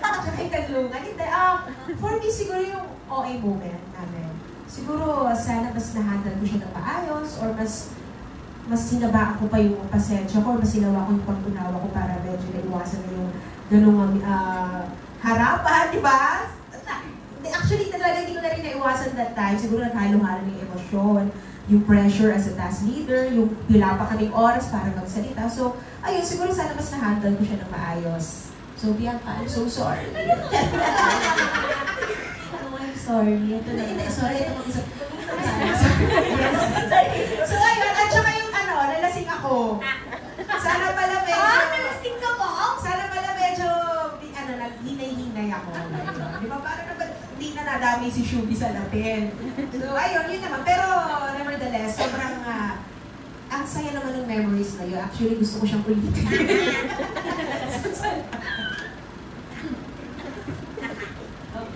Tsaka yung talungan. Hindi, for me, siguro yung OA moment namin. Siguro, sana mas na-handle ko siya ng paayos or mas sinabaan ko pa yung pasensya ko or mas sinawa ko yung pag-unawa ko para medyo naiwasan na yung ganung harapan, di ba? Actually, talaga hindi ko na rin naiwasan that time. Siguro naghalo-halo ng emosyon, yung pressure as a task leader, yung pila pa kaming oras para magsalita. So, ayun, siguro sana mas na-handle ko siya ng maayos. So, Bianca, I'm so sorry. Oh, I'm sorry. Sorry, ito mag-isip. So, ayun, at saka yung nalasing ako. Sana pala medyo... nalasing ka ba? Sana pala medyo, naghinay-hinay ako. Di ba, parang hindi na nadami si Shubi sa lapin. So, ayun, yun naman. Pero, nevertheless, sobrang, ang saya naman ng memories na yun. Actually, gusto ko siyang ulitin.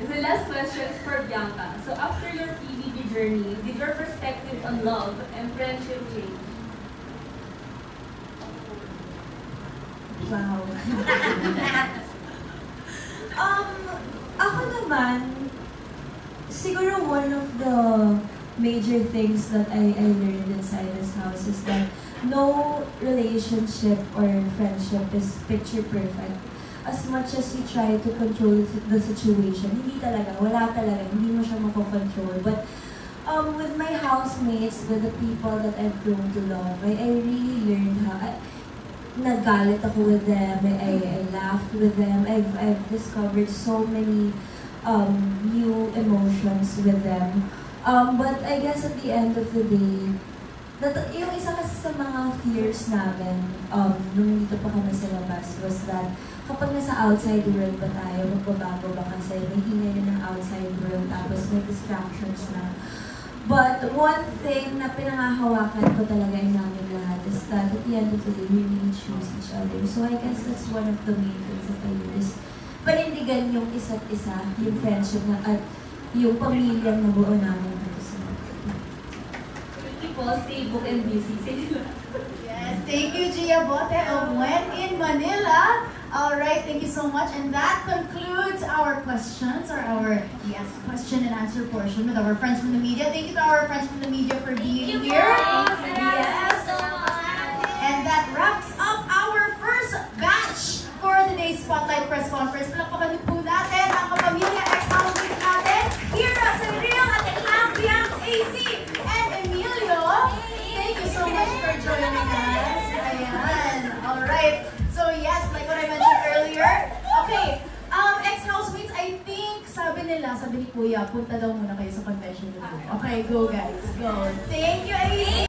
The last question is for Bianca. So, after your PBB journey, did your perspective on love and friendship change? Wow. Ako naman, siguro one of the major things that I learned inside this house is that no relationship or friendship is picture perfect. As much as you try to control the situation, wala talaga, hindi mo siya makokontrol. But with my housemates, with the people that I've grown to love, I really learned how, nagalit ako with them, I laughed with them, I've discovered so many new emotions with them. But I guess at the end of the day, yung isa kasi sa mga fears namin, nung dito pa kami sa labas, was that kapag nasa outside world ba tayo, magbabago ba kasi may ingay na ng outside world, tapos may distractions na. But one thing na pinangahawakan ko talaga in namin lahat is that at the end of the day, we really choose each other. So I guess that's one of the main things that I do is panindigan yung isa't isa, yung friendship na, at yung pamilyang nabuo namin dito sa People stay book and busy. Yes, thank you, Gia Bote of When in Manila. All right, thank you so much. And that concludes our questions, or our question and answer portion with our friends from the media. Thank you to our friends from the media for being here. Yes. And that wraps up our first batch for today's Spotlight Press Conference. Palakpakan po natin ang kapamilya ex-housemates natin here at Cyril at the Ambiance AC. And Emilio, thank you so much for joining us. Ayan. All right. So yes, like what I mentioned earlier, okay, ex-housemates, I think, sabi ni Kuya, punta daw muna kayo sa convention room. Okay, go guys, go. Thank you, AC!